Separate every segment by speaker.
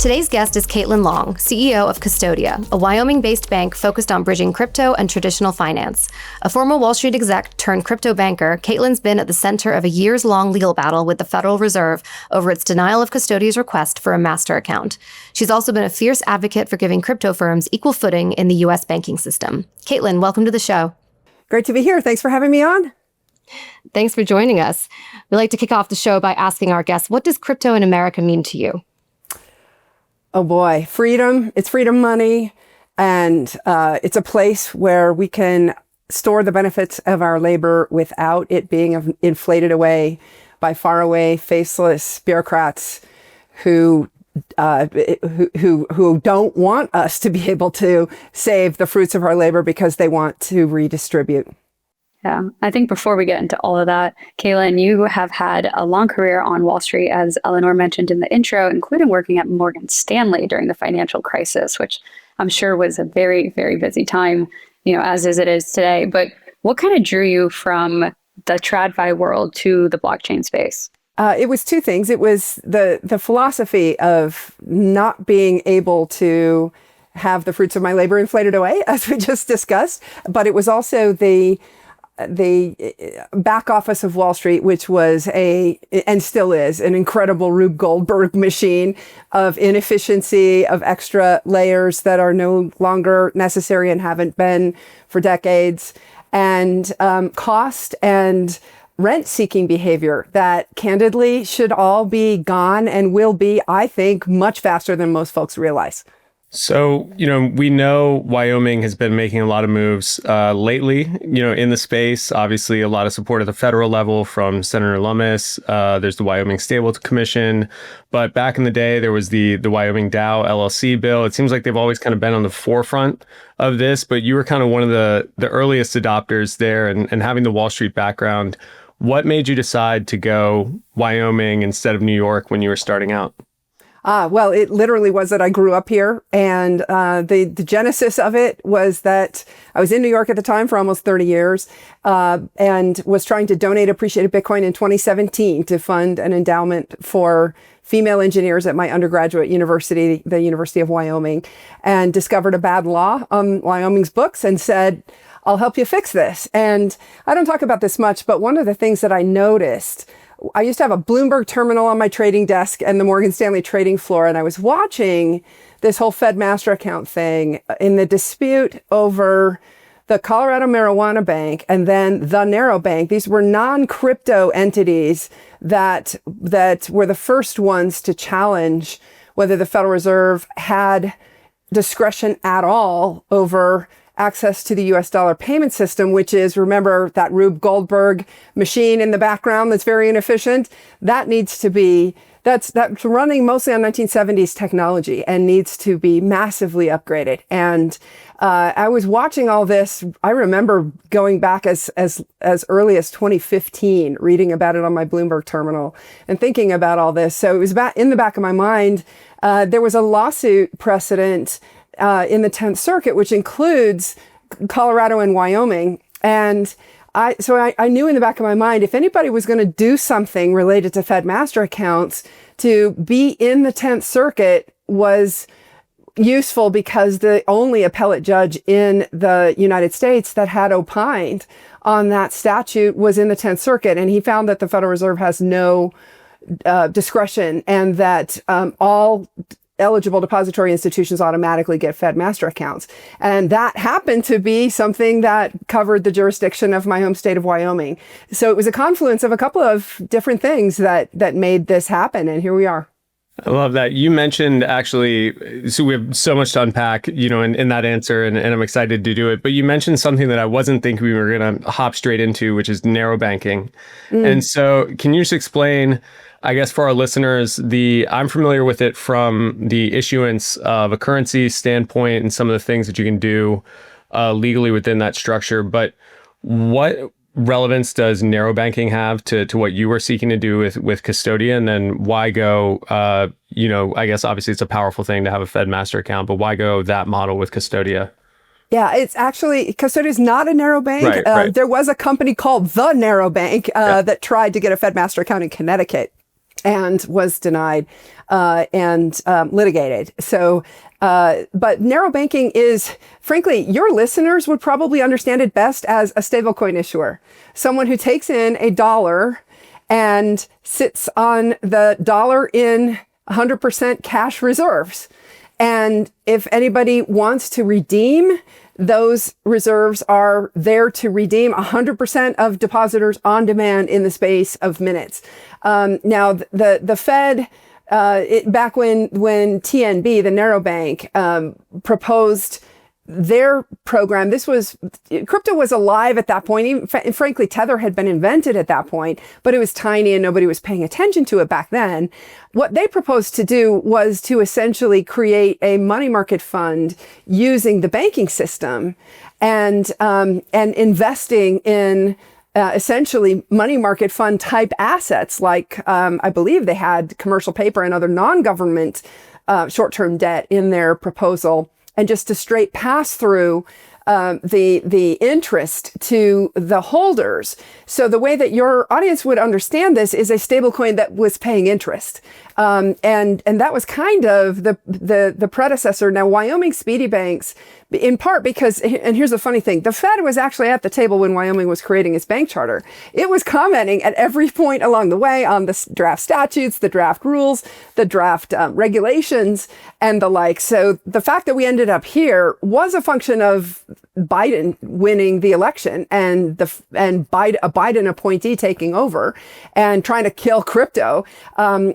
Speaker 1: Today's guest is Caitlin Long, CEO of Custodia, a Wyoming-based bank focused on bridging crypto and traditional finance. A former Wall Street exec turned crypto banker, Caitlin's been at the center of a years-long legal battle with the Federal Reserve over its denial of Custodia's request for a master account. She's also been a fierce advocate for giving crypto firms equal footing in the U.S. banking system. Caitlin, welcome to the show.
Speaker 2: Great to be here. Thanks for having me on.
Speaker 1: Thanks for joining us. We like to kick off the show by asking our guests, what does crypto in America mean to you?
Speaker 2: Oh boy, freedom. It's freedom money. And it's a place where we can store the benefits of our labor without it being inflated away by faraway, faceless bureaucrats who don't want us to be able to save the fruits of our labor because they want to redistribute.
Speaker 3: Yeah, I think before we get into all of that, Caitlin, you have had a long career on Wall Street, as Eleanor mentioned in the intro, including working at Morgan Stanley during the financial crisis, which I'm sure was a very, very busy time, as it is today. But what kind of drew you from the TradFi world to the blockchain space?
Speaker 2: It was two things. It was the philosophy of not being able to have the fruits of my labor inflated away, as we just discussed, but it was also the back office of Wall Street, which was and still is, an incredible Rube Goldberg machine of inefficiency, of extra layers that are no longer necessary and haven't been for decades, and cost and rent-seeking behavior that candidly should all be gone and will be, I think, much faster than most folks realize.
Speaker 4: So, we know Wyoming has been making a lot of moves lately, in the space. Obviously, a lot of support at the federal level from Senator Lummis. There's the Wyoming Stablecoins Commission. But back in the day, there was the Wyoming DAO LLC bill. It seems like they've always kind of been on the forefront of this, but you were kind of one of the earliest adopters there, and having the Wall Street background. What made you decide to go Wyoming instead of New York when you were starting out?
Speaker 2: Well, it literally was that I grew up here, and the genesis of it was that I was in New York at the time for almost 30 years, and was trying to donate appreciated Bitcoin in 2017 to fund an endowment for female engineers at my undergraduate university, the University of Wyoming, and discovered a bad law on Wyoming's books and said, I'll help you fix this. And I don't talk about this much, but one of the things that I noticed, I used to have a Bloomberg terminal on my trading desk and the Morgan Stanley trading floor, and I was watching this whole Fed master account thing in the dispute over the Colorado Marijuana Bank and then the Narrow Bank. These were non-crypto entities that were the first ones to challenge whether the Federal Reserve had discretion at all over access to the US dollar payment system, which is, remember that Rube Goldberg machine in the background that's very inefficient? That needs to be, that's running mostly on 1970s technology and needs to be massively upgraded. And I was watching all this. I remember going back as early as 2015, reading about it on my Bloomberg terminal and thinking about all this. So it was in the back of my mind. There was a lawsuit precedent in the 10th Circuit, which includes Colorado and Wyoming. And I knew in the back of my mind, if anybody was going to do something related to Fed master accounts, to be in the 10th Circuit was useful because the only appellate judge in the United States that had opined on that statute was in the 10th Circuit. And he found that the Federal Reserve has no discretion, and that all eligible depository institutions automatically get Fed master accounts. And that happened to be something that covered the jurisdiction of my home state of Wyoming. So it was a confluence of a couple of different things that made this happen. And here we are.
Speaker 4: I love that. You mentioned actually, so we have so much to unpack, in that answer, and I'm excited to do it. But you mentioned something that I wasn't thinking we were going to hop straight into, which is narrow banking. And so can you just explain, I guess for our listeners, I'm familiar with it from the issuance of a currency standpoint and some of the things that you can do legally within that structure. But what relevance does narrow banking have to what you were seeking to do with Custodia? And then why go, I guess obviously it's a powerful thing to have a Fed master account, but why go that model with Custodia?
Speaker 2: Yeah, it's actually, Custodia is not a narrow bank.
Speaker 4: Right.
Speaker 2: There was a company called the Narrow Bank that tried to get a Fed master account in Connecticut. and was denied and litigated. So, but narrow banking is, frankly, your listeners would probably understand it best as a stablecoin issuer, someone who takes in a dollar and sits on the dollar in 100% cash reserves. And if anybody wants to redeem, those reserves are there to redeem 100% of depositors on demand in the space of minutes. Now, the Fed, back when TNB, the narrow bank, proposed their program, crypto was alive at that point. Even, frankly, Tether had been invented at that point, but it was tiny and nobody was paying attention to it back then. What they proposed to do was to essentially create a money market fund using the banking system and investing in essentially money market fund type assets, like I believe they had commercial paper and other non-government short-term debt in their proposal, and just to straight pass through the interest to the holders. So the way that your audience would understand this is a stablecoin that was paying interest. And that was kind of the predecessor. Now, Wyoming Speedy Banks, in part because, and here's the funny thing, the Fed was actually at the table when Wyoming was creating its bank charter. It was commenting at every point along the way on the draft statutes, the draft rules, the draft regulations, and the like. So the fact that we ended up here was a function of Biden winning the election and a Biden appointee taking over and trying to kill crypto.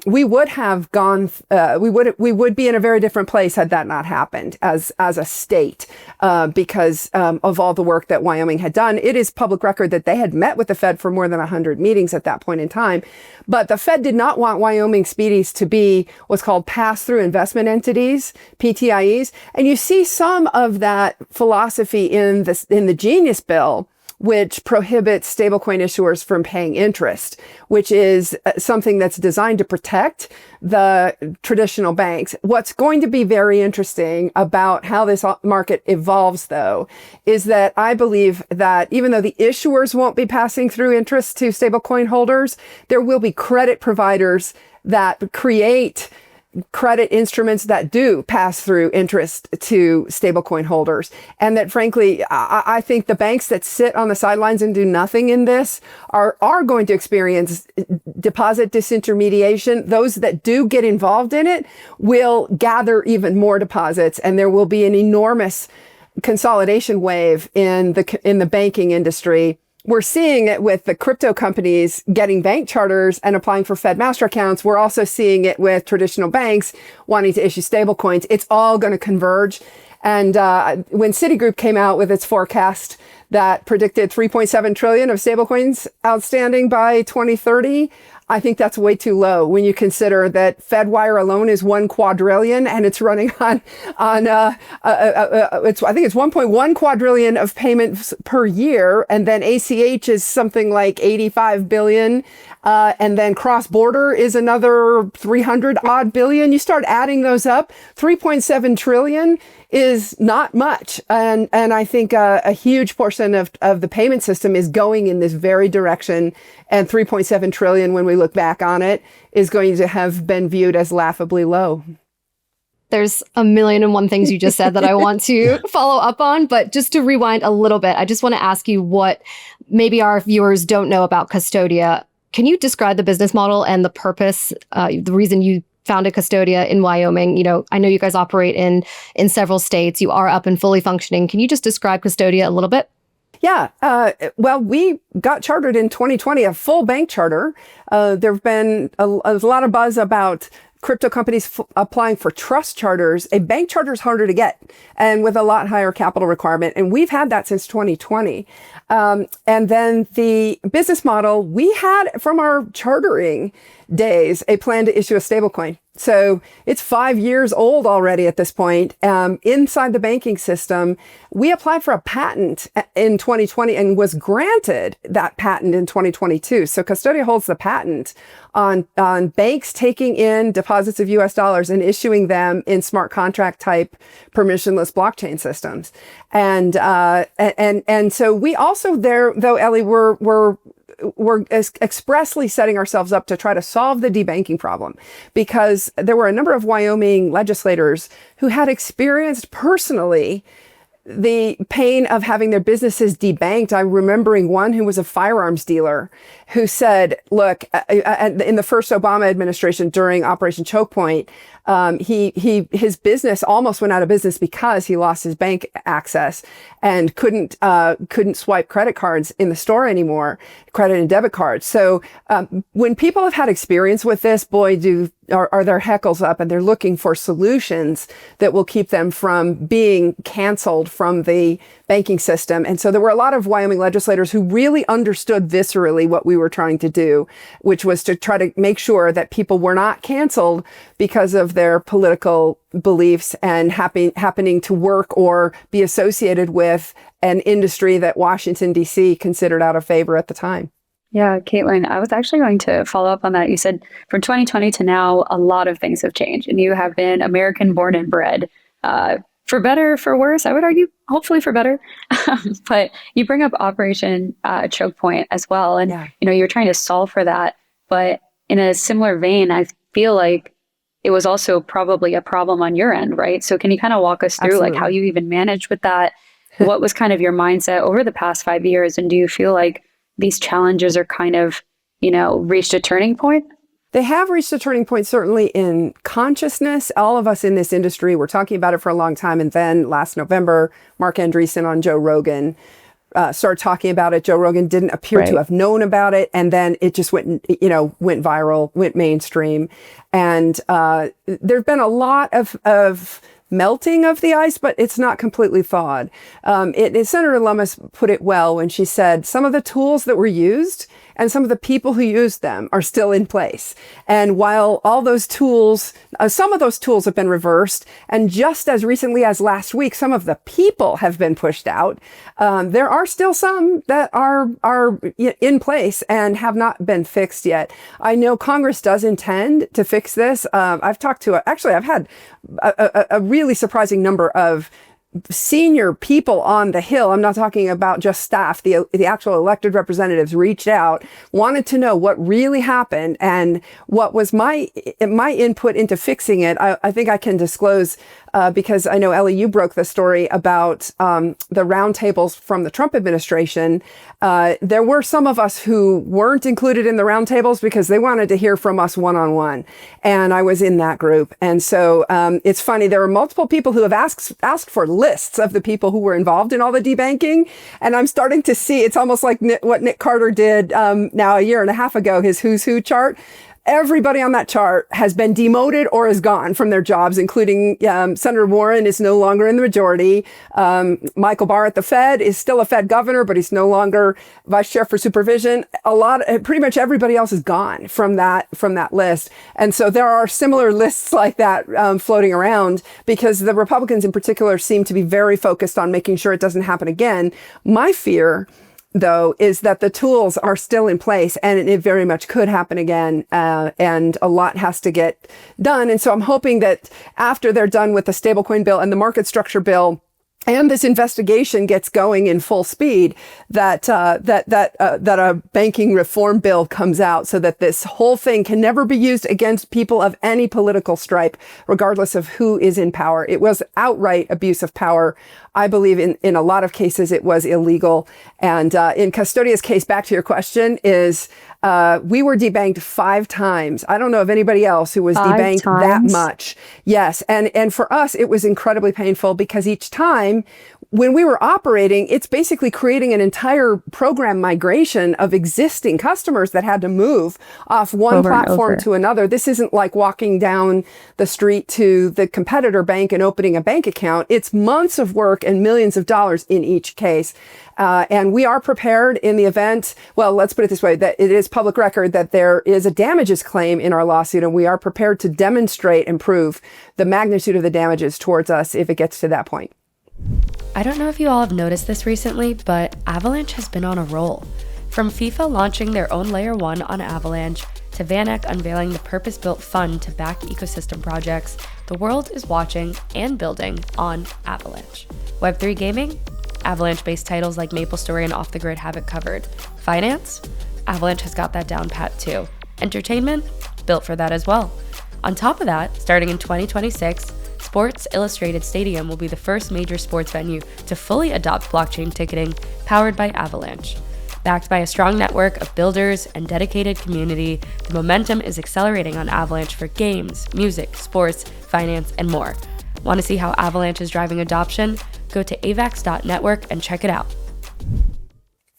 Speaker 2: We would have gone. We would be in a very different place had that not happened as a state, because of all the work that Wyoming had done. It is public record that they had met with the Fed for more than 100 meetings at that point in time. But the Fed did not want Wyoming Speedies to be what's called pass-through investment entities, PTIEs. And you see some of that philosophy in the Genius Bill, which prohibits stablecoin issuers from paying interest, which is something that's designed to protect the traditional banks. What's going to be very interesting about how this market evolves, though, is that I believe that even though the issuers won't be passing through interest to stablecoin holders, there will be credit providers that create credit instruments that do pass through interest to stablecoin holders. And that, frankly, I think the banks that sit on the sidelines and do nothing in this are going to experience deposit disintermediation. Those that do get involved in it will gather even more deposits, and there will be an enormous consolidation wave in the banking industry. We're seeing it with the crypto companies getting bank charters and applying for Fed master accounts. We're also seeing it with traditional banks wanting to issue stablecoins. It's all going to converge. And when Citigroup came out with its forecast that predicted 3.7 trillion of stablecoins outstanding by 2030, I think that's way too low when you consider that FedWire alone is 1 quadrillion and it's running on I think it's 1.1 quadrillion of payments per year. And then ACH is something like 85 billion. And then cross-border is another 300 odd billion. You start adding those up, 3.7 trillion is not much. And I think a huge portion of the payment system is going in this very direction. And 3.7 trillion, when we look back on it, is going to have been viewed as laughably low.
Speaker 1: There's a million and one things you just said that I want to follow up on, but just to rewind a little bit, I just want to ask you what maybe our viewers don't know about Custodia. Can you describe the business model and the purpose, the reason you founded Custodia in Wyoming? You know, I know you guys operate in several states. You are up and fully functioning. Can you just describe Custodia a little bit?
Speaker 2: Yeah. Well, we got chartered in 2020, a full bank charter. There have been a lot of buzz about crypto companies applying for trust charters. A bank charter is harder to get and with a lot higher capital requirement. And we've had that since 2020. And then the business model, we had from our chartering days a plan to issue a stablecoin. So it's 5 years old already at this point. Inside the banking system, we applied for a patent in 2020 and was granted that patent in 2022. So Custodia holds the patent on banks taking in deposits of US dollars and issuing them in smart contract type permissionless blockchain systems. And so we also there, though, Ellie, we're we're expressly setting ourselves up to try to solve the debanking problem, because there were a number of Wyoming legislators who had experienced personally the pain of having their businesses debanked. I'm remembering one who was a firearms dealer who said, look, in the first Obama administration during Operation Choke Point, his business almost went out of business because he lost his bank access and couldn't swipe credit cards in the store anymore, credit and debit cards. So when people have had experience with this, boy, are their heckles up, and they're looking for solutions that will keep them from being canceled from the banking system. And so there were a lot of Wyoming legislators who really understood viscerally what we were trying to do, which was to try to make sure that people were not canceled because of their political beliefs and happening to work or be associated with an industry that Washington, D.C. considered out of favor at the time.
Speaker 3: Yeah, Caitlin, I was actually going to follow up on that. You said from 2020 to now, a lot of things have changed, and you have been American born and bred, for better, for worse, I would argue, hopefully for better. But you bring up Operation Choke Point as well. And, you're trying to solve for that. But in a similar vein, I feel like it was also probably a problem on your end, right? So can you kind of walk us through like how you even managed with that? What was kind of your mindset over the past 5 years? And do you feel like these challenges are kind of, reached a turning point?
Speaker 2: They have reached a turning point, certainly in consciousness. All of us in this industry were talking about it for a long time. And then last November, Mark Andreessen on Joe Rogan started talking about it. Joe Rogan didn't appear to have known about it. And then it just went viral, went mainstream. And there've been a lot of melting of the ice, but it's not completely thawed. Senator Lummis put it well when she said some of the tools that were used and some of the people who used them are still in place. And while all those tools, some of those tools have been reversed, and just as recently as last week, some of the people have been pushed out, there are still some that are in place and have not been fixed yet. I know Congress does intend to fix this. I've had a really surprising number of senior people on the Hill. I'm not talking about just staff. The actual elected representatives reached out, wanted to know what really happened and what was my input into fixing it. I think I can disclose because I know, Ellie, you broke the story about the roundtables from the Trump administration. There were some of us who weren't included in the roundtables because they wanted to hear from us one-on-one. And I was in that group. And so it's funny, there were multiple people who have asked for lists of the people who were involved in all the debanking. And I'm starting to see, it's almost like what Nick Carter did now a year and a half ago, his who's who chart. Everybody on that chart has been demoted or is gone from their jobs, including Senator Warren is no longer in the majority. Michael Barr at the Fed is still a Fed governor, but he's no longer vice chair for supervision. Pretty much everybody else is gone from that list. And so there are similar lists like that floating around because the Republicans in particular seem to be very focused on making sure it doesn't happen again. My fear, though, is that the tools are still in place and it very much could happen again. And a lot has to get done. And so I'm hoping that after they're done with the stablecoin bill and the market structure bill, and this investigation gets going in full speed, that a banking reform bill comes out so that this whole thing can never be used against people of any political stripe, regardless of who is in power. It was outright abuse of power. I believe in a lot of cases it was illegal. And in Custodia's case, back to your question, is we were debanked 5 times. I don't know of anybody else who was debanked that much. Yes. And for us, it was incredibly painful because each time when we were operating, it's basically creating an entire program migration of existing customers that had to move off one platform to another. This isn't like walking down the street to the competitor bank and opening a bank account. It's months of work and millions of dollars in each case. And we are prepared in the event, well, let's put it this way, that it is public record that there is a damages claim in our lawsuit, and we are prepared to demonstrate and prove the magnitude of the damages towards us if it gets to that point.
Speaker 5: I don't know if you all have noticed this recently, but Avalanche has been on a roll. From FIFA launching their own Layer 1 on Avalanche, to VanEck unveiling the purpose-built fund to back ecosystem projects, the world is watching and building on Avalanche. Web3 gaming? Avalanche-based titles like MapleStory and Off the Grid have it covered. Finance? Avalanche has got that down pat too. Entertainment? Built for that as well. On top of that, starting in 2026, Sports Illustrated Stadium will be the first major sports venue to fully adopt blockchain ticketing powered by Avalanche. Backed by a strong network of builders and dedicated community, the momentum is accelerating on Avalanche for games, music, sports, finance, and more. Want to see how Avalanche is driving adoption? Go to avax.network and check it out.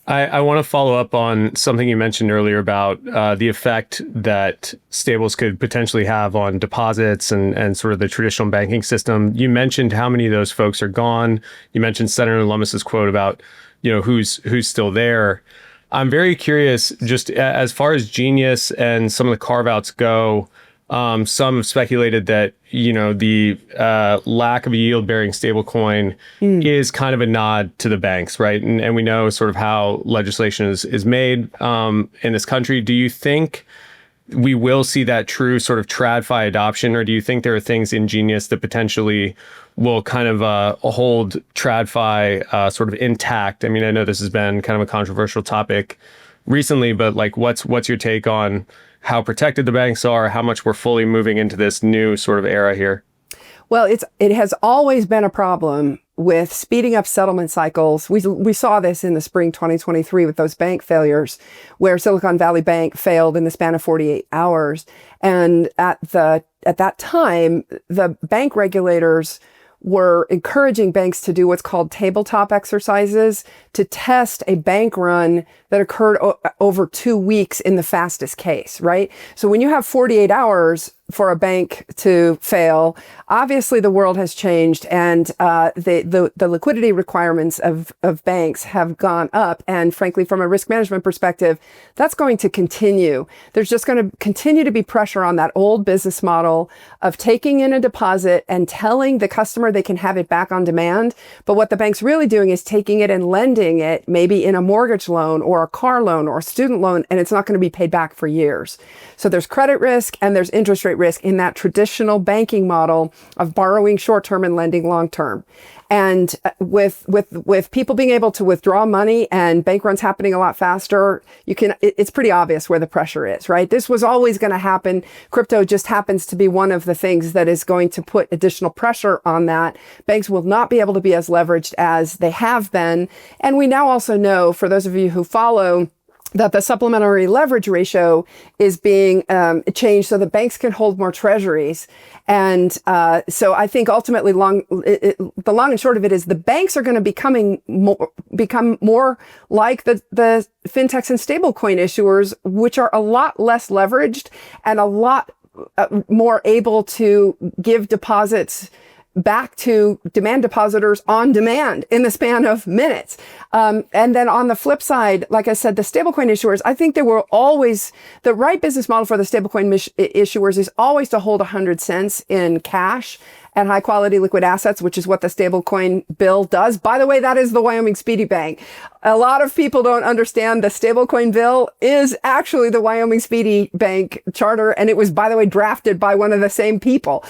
Speaker 4: I want to follow up on something you mentioned earlier about the effect that stables could potentially have on deposits and sort of the traditional banking system. You mentioned how many of those folks are gone. You mentioned Senator Lummis's quote about, who's still there. I'm very curious, just as far as Genius and some of the carve-outs go. Some have speculated that, the lack of a yield-bearing stablecoin is kind of a nod to the banks, right? And we know sort of how legislation is made in this country. Do you think we will see that true sort of TradFi adoption, or do you think there are things in Genius that potentially will kind of hold TradFi sort of intact? I mean, I know this has been kind of a controversial topic recently, but like, what's your take on how protected the banks are, how much we're fully moving into this new sort of era here?
Speaker 2: Well, it has always been a problem with speeding up settlement cycles. We saw this in the spring 2023 with those bank failures, where Silicon Valley Bank failed in the span of 48 hours. And at that time, the bank regulators were encouraging banks to do what's called tabletop exercises to test a bank run that occurred over 2 weeks in the fastest case, right? So when you have 48 hours for a bank to fail, obviously the world has changed, and the liquidity requirements of banks have gone up. And frankly, from a risk management perspective, that's going to continue. There's just going to continue to be pressure on that old business model of taking in a deposit and telling the customer they can have it back on demand. But what the bank's really doing is taking it and lending it maybe in a mortgage loan or a car loan or a student loan, and it's not going to be paid back for years. So there's credit risk and there's interest rate risk in that traditional banking model of borrowing short-term and lending long-term. And with people being able to withdraw money and bank runs happening a lot faster, it's pretty obvious where the pressure is, right? This was always going to happen. Crypto just happens to be one of the things that is going to put additional pressure on that. Banks will not be able to be as leveraged as they have been. And we now also know, for those of you who follow, that the supplementary leverage ratio is being changed so that banks can hold more treasuries. And so I think ultimately the long and short of it is the banks are going to become more like the fintechs and stablecoin issuers, which are a lot less leveraged and a lot more able to give deposits back to demand depositors on demand in the span of minutes. And then on the flip side, like I said, the stablecoin issuers, I think there were always, the right business model for the stablecoin issuers is always to hold 100 cents in cash and high quality liquid assets, which is what the stablecoin bill does. By the way, that is the Wyoming Speedy Bank. A lot of people don't understand the stablecoin bill is actually the Wyoming Speedy Bank charter. And it was, by the way, drafted by one of the same people.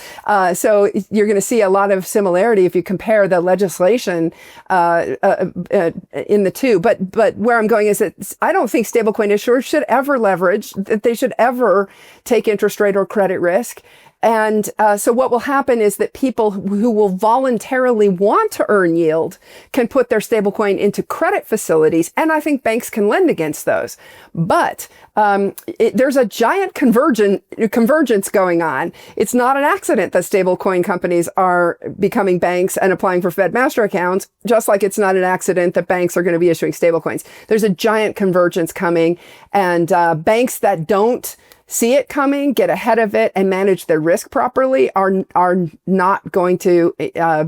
Speaker 2: So you're going to see a lot of similarity if you compare the legislation in the two. But where I'm going is that I don't think stablecoin issuers should ever leverage, that they should ever take interest rate or credit risk. And so what will happen is that people who will voluntarily want to earn yield can put their stablecoin into credit facilities. And I think banks can lend against those. But there's a giant convergence going on. It's not an accident that stablecoin companies are becoming banks and applying for Fed master accounts, just like it's not an accident that banks are going to be issuing stablecoins. There's a giant convergence coming, and banks that don't see it coming, get ahead of it, and manage their risk properly are not going to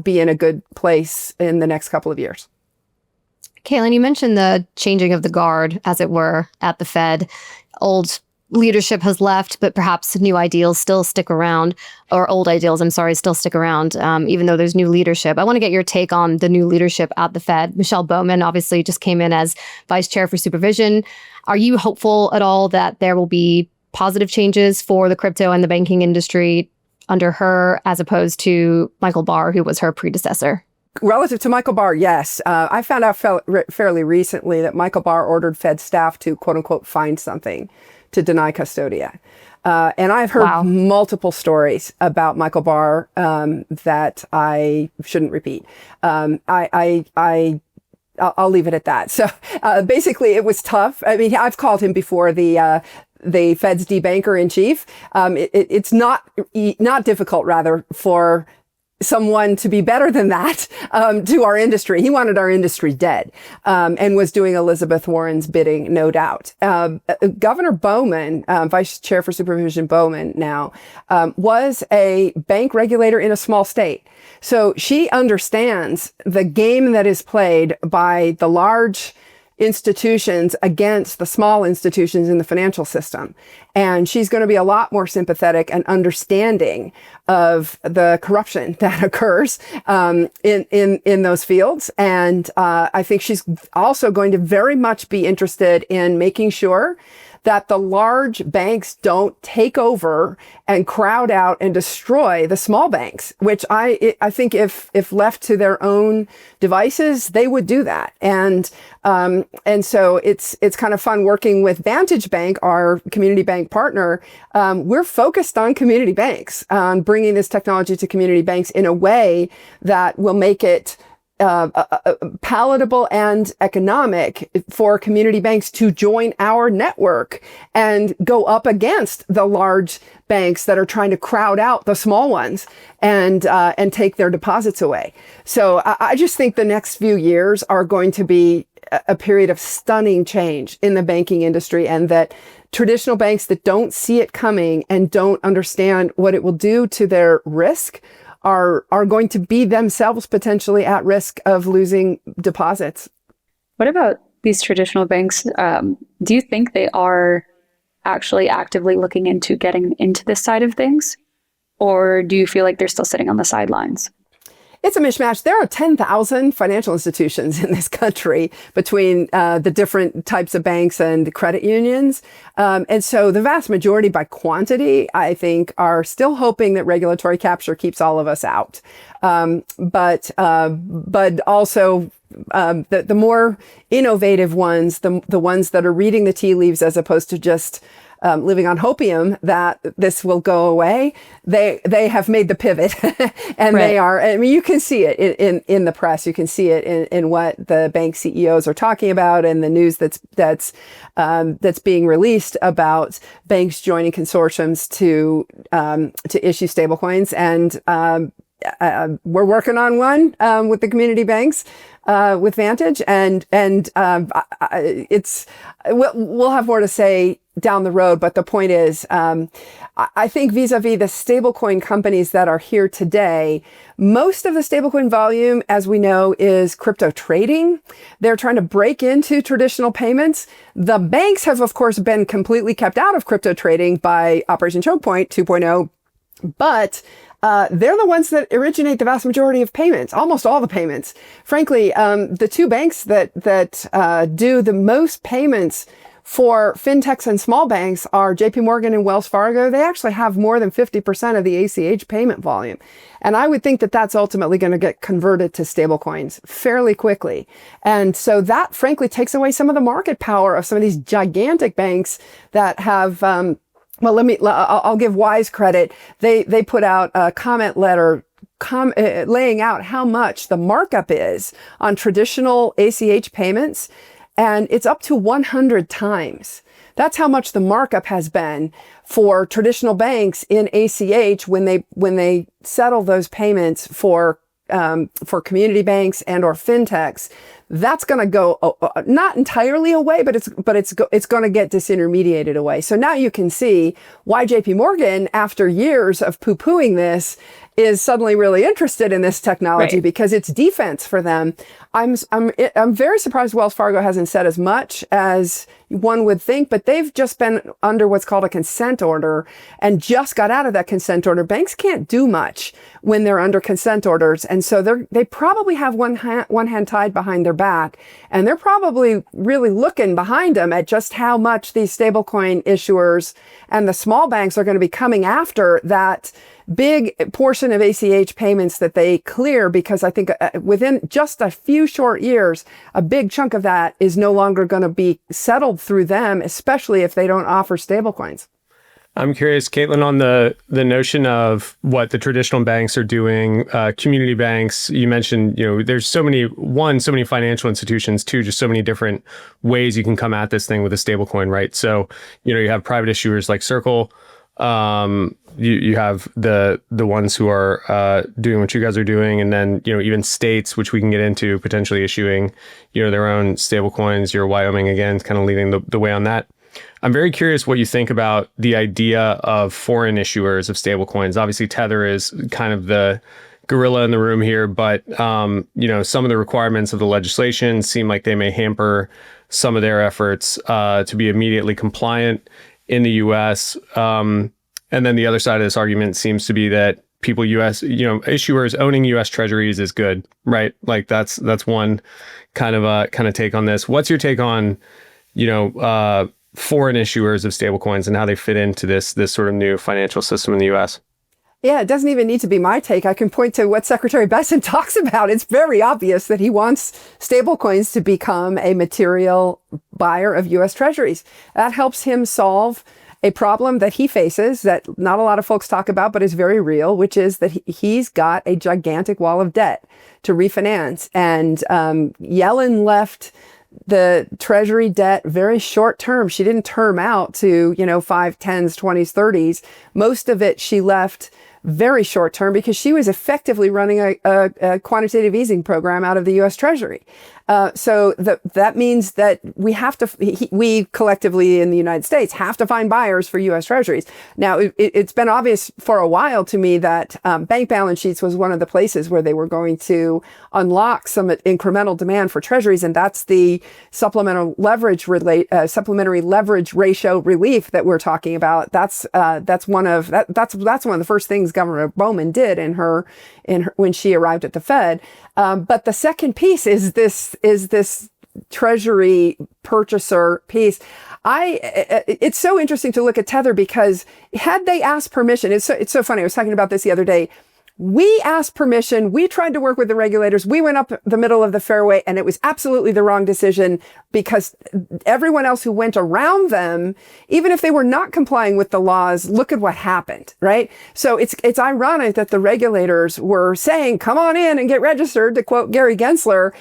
Speaker 2: be in a good place in the next couple of years.
Speaker 1: Caitlin, you mentioned the changing of the guard, as it were, at the Fed. Old leadership has left, but perhaps new ideals still stick around, or old ideals, still stick around, even though there's new leadership. I want to get your take on the new leadership at the Fed. Michelle Bowman obviously just came in as vice chair for supervision. Are you hopeful at all that there will be positive changes for the crypto and the banking industry under her, as opposed to Michael Barr, who was her predecessor?
Speaker 2: Relative to Michael Barr, yes. I found out fairly recently that Michael Barr ordered Fed staff to, quote unquote, find something to deny Custodia. And I've heard multiple stories about Michael Barr that I shouldn't repeat. I'll leave it at that. So basically, it was tough. I mean, I've called him before the Fed's debanker in chief. It's not difficult, rather, for someone to be better than that to our industry. He wanted our industry dead and was doing Elizabeth Warren's bidding, no doubt. Governor Bowman, Vice Chair for Supervision Bowman now, was a bank regulator in a small state. So she understands the game that is played by the large institutions against the small institutions in the financial system. And she's going to be a lot more sympathetic and understanding of the corruption that occurs in those fields. And I think she's also going to very much be interested in making sure that the large banks don't take over and crowd out and destroy the small banks, which I think if left to their own devices, they would do that. And so it's kind of fun working with Vantage Bank, our community bank partner. We're focused on community banks, on bringing this technology to community banks in a way that will make it palatable and economic for community banks to join our network and go up against the large banks that are trying to crowd out the small ones and take their deposits away. So I just think the next few years are going to be a period of stunning change in the banking industry, and that traditional banks that don't see it coming and don't understand what it will do to their risk are going to be themselves potentially at risk of losing deposits.
Speaker 3: What about these traditional banks? Do you think they are actually actively looking into getting into this side of things? Or do you feel like they're still sitting on the sidelines?
Speaker 2: It's a mishmash. There are 10,000 financial institutions in this country between the different types of banks and credit unions. And so the vast majority by quantity, I think, are still hoping that regulatory capture keeps all of us out. But also the more innovative ones, the ones that are reading the tea leaves as opposed to just living on hopium that this will go away, they have made the pivot and They are, I mean, you can see it in the press, you can see it in what the bank CEOs are talking about and the news that's being released about banks joining consortiums to issue stablecoins. And we're working on one with the community banks with Vantage, and we'll have more to say down the road. But the point is, I think vis-a-vis the stablecoin companies that are here today, most of the stablecoin volume, as we know, is crypto trading. They're trying to break into traditional payments. The banks have, of course, been completely kept out of crypto trading by Operation Choke Point 2.0, but they're the ones that originate the vast majority of payments, almost all the payments. Frankly, the two banks that do the most payments for fintechs and small banks are JP Morgan and Wells Fargo. They actually have more than 50% of the ACH payment volume. And I would think that that's ultimately going to get converted to stablecoins fairly quickly. And so that, frankly, takes away some of the market power of some of these gigantic banks that have I'll give Wise credit. They put out a comment letter laying out how much the markup is on traditional ACH payments, and it's up to 100 times. That's how much the markup has been for traditional banks in ACH when they settle those payments for community banks and or fintechs. That's going to go not entirely away, but it's going to get disintermediated away. So now you can see why JP Morgan, after years of poo-pooing this, is suddenly really interested in this technology, because it's defense for them. I'm very surprised Wells Fargo hasn't said as much as one would think, but they've just been under what's called a consent order and just got out of that consent order. Banks can't do much when they're under consent orders. And so they probably have one hand tied behind their back. And they're probably really looking behind them at just how much these stablecoin issuers and the small banks are going to be coming after that big portion of ACH payments that they clear, because I think within just a few short years, a big chunk of that is no longer going to be settled through them, especially if they don't offer stablecoins.
Speaker 4: I'm curious, Caitlin, on the notion of what the traditional banks are doing, community banks. You mentioned, there's so many financial institutions, two, just so many different ways you can come at this thing with a stablecoin, right? So, you have private issuers like Circle. You have the ones who are doing what you guys are doing, and then even states, which we can get into, potentially issuing their own stablecoins. Wyoming again, kind of leading the way on that. I'm very curious what you think about the idea of foreign issuers of stablecoins. Obviously, Tether is kind of the gorilla in the room here, but some of the requirements of the legislation seem like they may hamper some of their efforts to be immediately compliant in the U.S. And then the other side of this argument seems to be that issuers owning U.S. treasuries is good, right? Like that's one kind of take on this. What's your take on, foreign issuers of stablecoins and how they fit into this sort of new financial system in the U.S.?
Speaker 2: Yeah, it doesn't even need to be my take. I can point to what Secretary Bessent talks about. It's very obvious that he wants stablecoins to become a material buyer of U.S. treasuries. That helps him solve a problem that he faces that not a lot of folks talk about, but is very real, which is that he's got a gigantic wall of debt to refinance. And Yellen left the treasury debt very short term. She didn't term out to, 5, 10s, 20s, 30s. Most of it she left very short term because she was effectively running a quantitative easing program out of the U.S. Treasury. So that means that we collectively in the United States have to find buyers for U.S. Treasuries. Now, it's been obvious for a while to me that bank balance sheets was one of the places where they were going to unlock some incremental demand for Treasuries, and that's the supplementary leverage ratio relief that we're talking about. That's one of the first things Governor Bowman did in her when she arrived at the Fed. But the second piece is this treasury purchaser piece. It's so interesting to look at Tether because had they asked permission, it's so funny. I was talking about this the other day. We asked permission. We tried to work with the regulators. We went up the middle of the fairway, and it was absolutely the wrong decision because everyone else who went around them, even if they were not complying with the laws, look at what happened, right? So it's ironic that the regulators were saying, come on in and get registered, to quote Gary Gensler,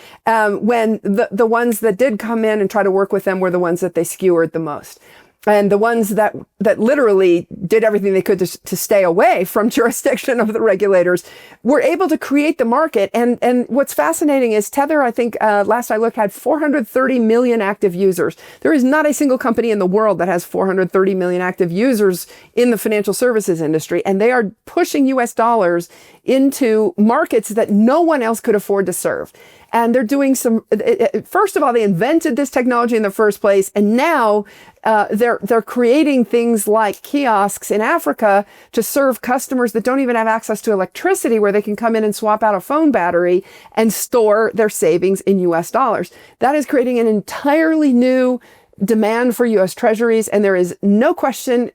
Speaker 2: when the ones that did come in and try to work with them were the ones that they skewered the most. And the ones that literally did everything they could to stay away from jurisdiction of the regulators were able to create the market. And what's fascinating is Tether, I think, last I looked, had 430 million active users. There is not a single company in the world that has 430 million active users in the financial services industry. And they are pushing US dollars into markets that no one else could afford to serve. And they're doing first of all, they invented this technology in the first place. And now they're creating things like kiosks in Africa to serve customers that don't even have access to electricity, where they can come in and swap out a phone battery and store their savings in US dollars. That is creating an entirely new demand for US treasuries. And there is no question.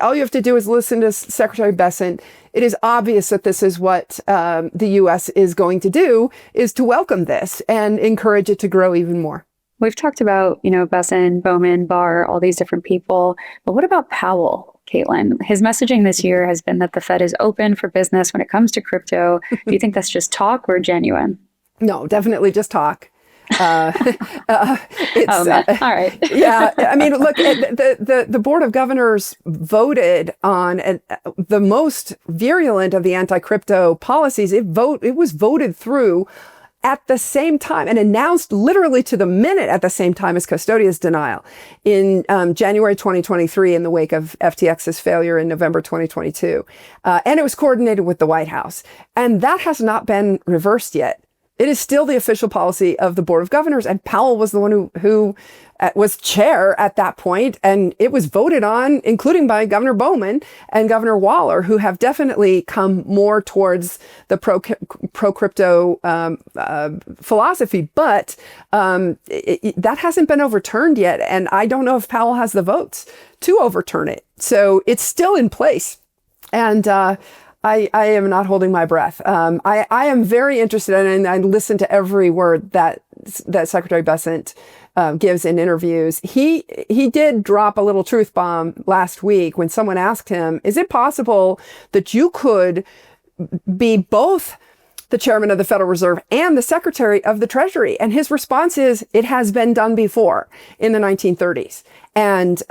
Speaker 2: All you have to do is listen to Secretary Bessent. It is obvious that this is what the U.S. is going to do, is to welcome this and encourage it to grow even more.
Speaker 3: We've talked about, Bessent, Bowman, Barr, all these different people. But what about Powell, Caitlin? His messaging this year has been that the Fed is open for business when it comes to crypto. Do you think that's just talk or genuine?
Speaker 2: No, definitely just talk.
Speaker 3: All right.
Speaker 2: Yeah. I mean, look, the Board of Governors voted on the most virulent of the anti-crypto policies. It was voted through at the same time and announced literally to the minute at the same time as Custodia's denial in January 2023 in the wake of FTX's failure in November 2022. And it was coordinated with the White House. And that has not been reversed yet. It is still the official policy of the Board of Governors. And Powell was the one who was chair at that point, and it was voted on, including by Governor Bowman and Governor Waller, who have definitely come more towards the pro-crypto philosophy. But that hasn't been overturned yet, and I don't know if Powell has the votes to overturn it. So it's still in place. And I am not holding my breath. I am very interested in, and I listen to every word that Secretary Bessent gives in interviews. He did drop a little truth bomb last week when someone asked him, is it possible that you could be both the chairman of the Federal Reserve and the Secretary of the Treasury? And his response is, it has been done before in the 1930s. And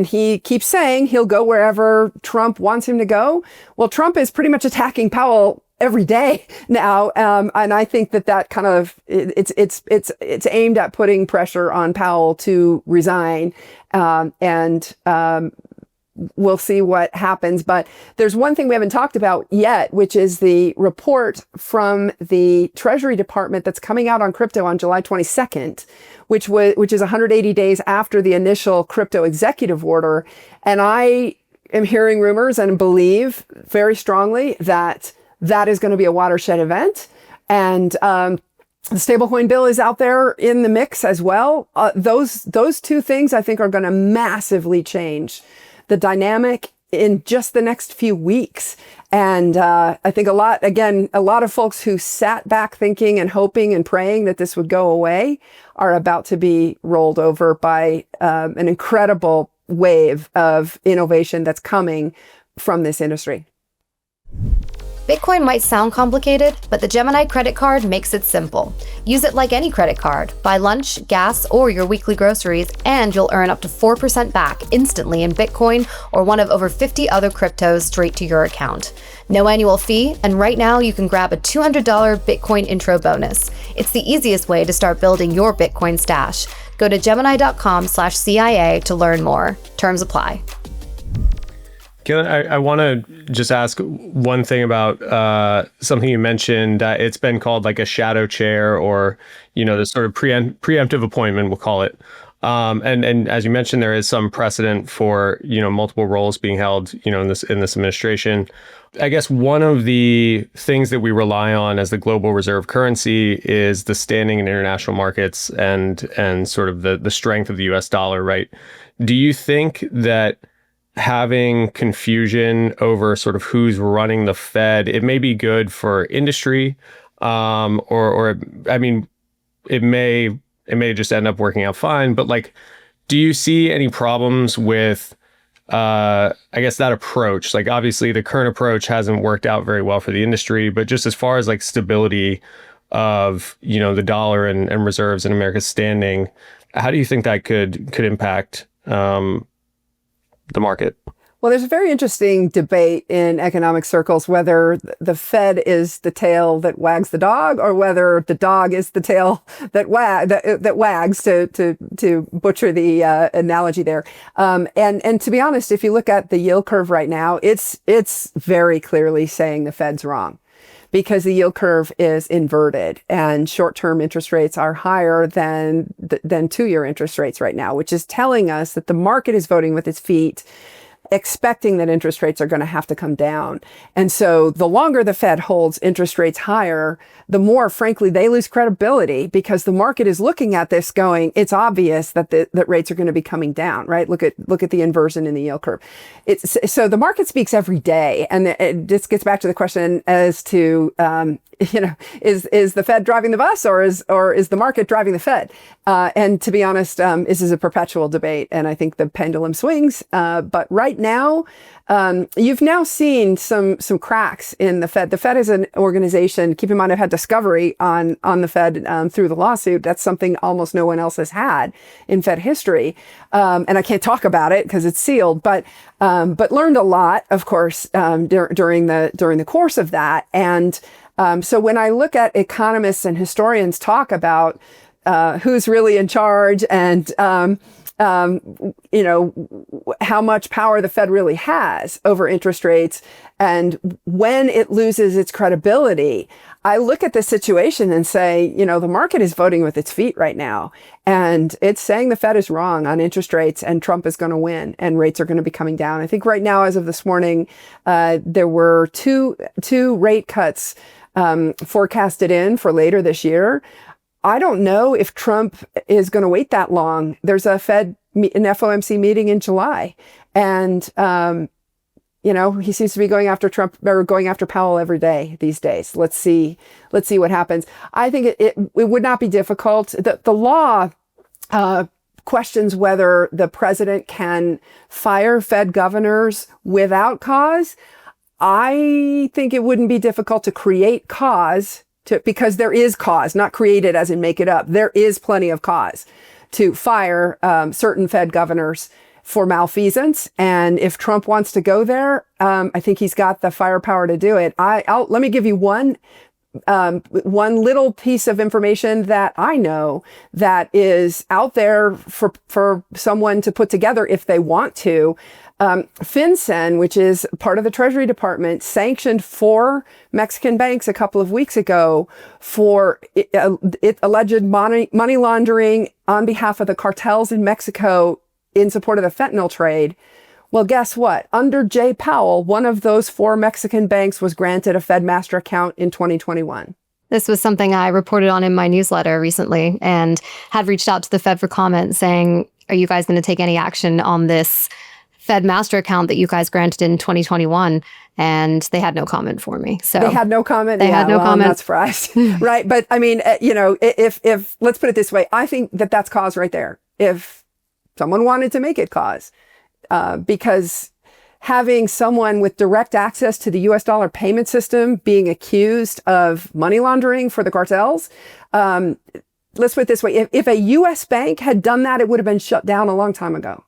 Speaker 2: he keeps saying he'll go wherever Trump wants him to go. Well, Trump is pretty much attacking Powell every day now. And I think that kind of, it's aimed at putting pressure on Powell to resign. We'll see what happens. But there's one thing we haven't talked about yet, which is the report from the Treasury Department that's coming out on crypto on July 22nd, which is 180 days after the initial crypto executive order. And I am hearing rumors and believe very strongly that is going to be a watershed event. And the stablecoin bill is out there in the mix as well. Those two things I think are going to massively change the dynamic in just the next few weeks. And I think a lot of folks who sat back thinking and hoping and praying that this would go away are about to be rolled over by an incredible wave of innovation that's coming from this industry.
Speaker 1: Bitcoin might sound complicated, but the Gemini credit card makes it simple. Use it like any credit card. Buy lunch, gas, or your weekly groceries, and you'll earn up to 4% back instantly in Bitcoin or one of over 50 other cryptos straight to your account. No annual fee, and right now you can grab a $200 Bitcoin intro bonus. It's the easiest way to start building your Bitcoin stash. Go to Gemini.com/CIA to learn more. Terms apply.
Speaker 4: Caitlin, I want to just ask one thing about something you mentioned. It's been called like a shadow chair, or this sort of preemptive appointment, we'll call it. And as you mentioned, there is some precedent for multiple roles being held in this administration. I guess one of the things that we rely on as the global reserve currency is the standing in international markets and sort of the strength of the U.S. dollar, right? Do you think that having confusion over sort of who's running the Fed, it may be good for industry, or I mean, it may just end up working out fine. But like, do you see any problems with, I guess, that approach? Like, obviously, the current approach hasn't worked out very well for the industry, but just as far as like stability of the dollar and reserves in America's standing, how do you think that could impact the market?
Speaker 2: Well, there's a very interesting debate in economic circles whether the Fed is the tail that wags the dog, or whether the dog is the tail that wags, to butcher the analogy there. And to be honest, if you look at the yield curve right now, it's very clearly saying the Fed's wrong, because the yield curve is inverted and short-term interest rates are higher than 2-year interest rates right now, which is telling us that the market is voting with its feet, expecting that interest rates are going to have to come down. And so the longer the Fed holds interest rates higher, the more, frankly, they lose credibility, because the market is looking at this going, it's obvious that that rates are going to be coming down, right? Look at the inversion in the yield curve. So the market speaks every day. And this gets back to the question as to, is the Fed driving the bus, or is the market driving the Fed? And to be honest, this is a perpetual debate, and I think the pendulum swings. But right now, you've now seen some cracks in the Fed. The Fed is an organization. Keep in mind, I've had discovery on the Fed through the lawsuit. That's something almost no one else has had in Fed history, and I can't talk about it because it's sealed. But learned a lot, of course, during the course of that. And so when I look at economists and historians talk about who's really in charge and how much power the Fed really has over interest rates and when it loses its credibility, I look at this situation and say, the market is voting with its feet right now. And it's saying the Fed is wrong on interest rates and Trump is going to win and rates are going to be coming down. I think right now, as of this morning, there were two rate cuts forecasted in for later this year. I don't know if Trump is going to wait that long. There's an FOMC meeting in July. And, he seems to be going after Trump or going after Powell every day these days. Let's see what happens. I think it would not be difficult. The law questions whether the president can fire Fed governors without cause. I think it wouldn't be difficult to create cause because there is cause, not created as in make it up. There is plenty of cause to fire certain Fed governors for malfeasance. And if Trump wants to go there, I think he's got the firepower to do it. Let me give you one little piece of information that I know that is out there for someone to put together if they want to. FinCEN, which is part of the Treasury Department, sanctioned 4 Mexican banks a couple of weeks ago for alleged money laundering on behalf of the cartels in Mexico in support of the fentanyl trade. Well, guess what? Under Jay Powell, one of those 4 Mexican banks was granted a Fed master account in 2021.
Speaker 1: This was something I reported on in my newsletter recently and had reached out to the Fed for comment saying, are you guys going to take any action on this Fed master account that you guys granted in 2021? And they had no comment for me. So
Speaker 2: they had no comment.
Speaker 1: They had no comment.
Speaker 2: I'm not surprised. Right. But I mean, if let's put it this way, I think that's cause right there. If someone wanted to make it cause, because having someone with direct access to the US dollar payment system being accused of money laundering for the cartels, let's put it this way. If a US bank had done that, it would have been shut down a long time ago.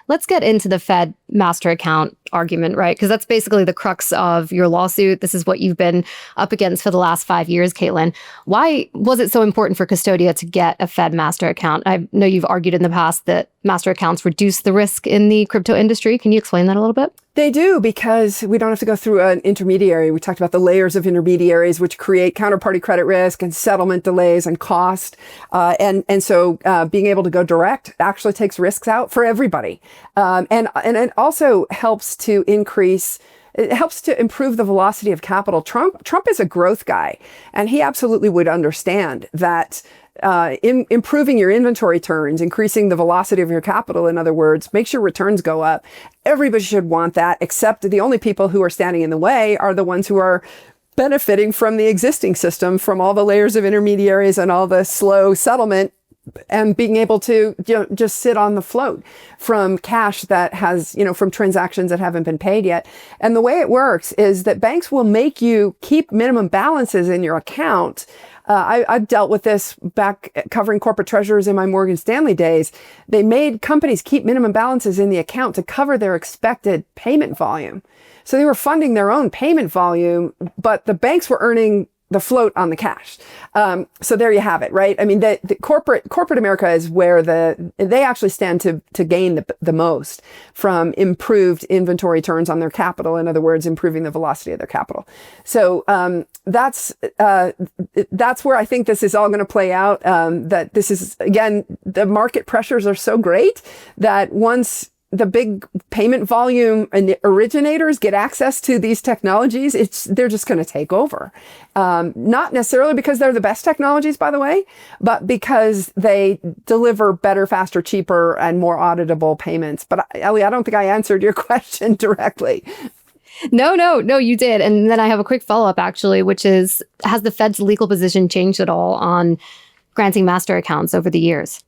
Speaker 1: Let's get into the Fed master account argument, right? Because that's basically the crux of your lawsuit. This is what you've been up against for the last 5 years, Caitlin. Why was it so important for Custodia to get a Fed master account? I know you've argued in the past that master accounts reduce the risk in the crypto industry. Can you explain that a little bit?
Speaker 2: They do, because we don't have to go through an intermediary. We talked about the layers of intermediaries, which create counterparty credit risk and settlement delays and cost. And so being able to go direct actually takes risks out for everybody. And it also helps to improve the velocity of capital. Trump is a growth guy, and he absolutely would understand that improving your inventory turns, increasing the velocity of your capital, in other words, makes your returns go up. Everybody should want that, except the only people who are standing in the way are the ones who are benefiting from the existing system, from all the layers of intermediaries and all the slow settlement, and being able to just sit on the float from cash that has, from transactions that haven't been paid yet. And the way it works is that banks will make you keep minimum balances in your account. I've dealt with this back covering corporate treasurers in my Morgan Stanley days. They made companies keep minimum balances in the account to cover their expected payment volume. So they were funding their own payment volume, but the banks were earning the float on the cash. So there you have it, right? I mean, the corporate America is where they actually stand to gain the most from improved inventory turns on their capital. In other words, improving the velocity of their capital. So that's where I think this is all going to play out. That this is, again, the market pressures are so great that once the big payment volume and originators get access to these technologies, they're just going to take over. Not necessarily because they're the best technologies, by the way, but because they deliver better, faster, cheaper, and more auditable payments. But Ellie, I don't think I answered your question directly.
Speaker 1: No, you did. And then I have a quick follow-up, actually, which is, has the Fed's legal position changed at all on granting master accounts over the years?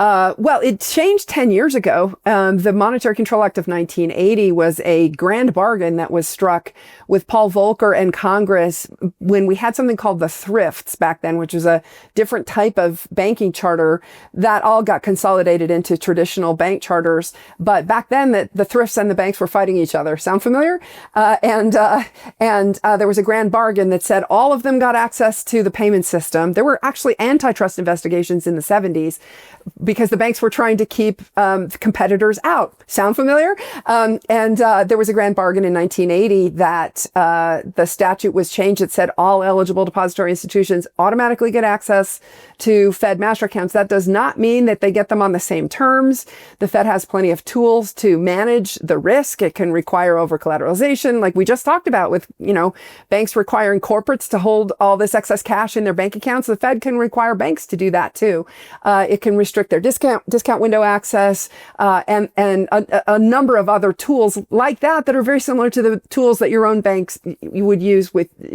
Speaker 2: Well, it changed 10 years ago. The Monetary Control Act of 1980 was a grand bargain that was struck with Paul Volcker and Congress when we had something called the thrifts back then, which was a different type of banking charter that all got consolidated into traditional bank charters. But back then, the thrifts and the banks were fighting each other. Sound familiar? And there was a grand bargain that said all of them got access to the payment system. There were actually antitrust investigations in the 70s. because the banks were trying to keep competitors out. Sound familiar? There was a grand bargain in 1980 that the statute was changed. It said all eligible depository institutions automatically get access to Fed master accounts. That does not mean that they get them on the same terms. The Fed has plenty of tools to manage the risk. It can require over-collateralization, like we just talked about with, banks requiring corporates to hold all this excess cash in their bank accounts. The Fed can require banks to do that too. It can restrict their discount window access, and a number of other tools like that are very similar to the tools that your own banks you would use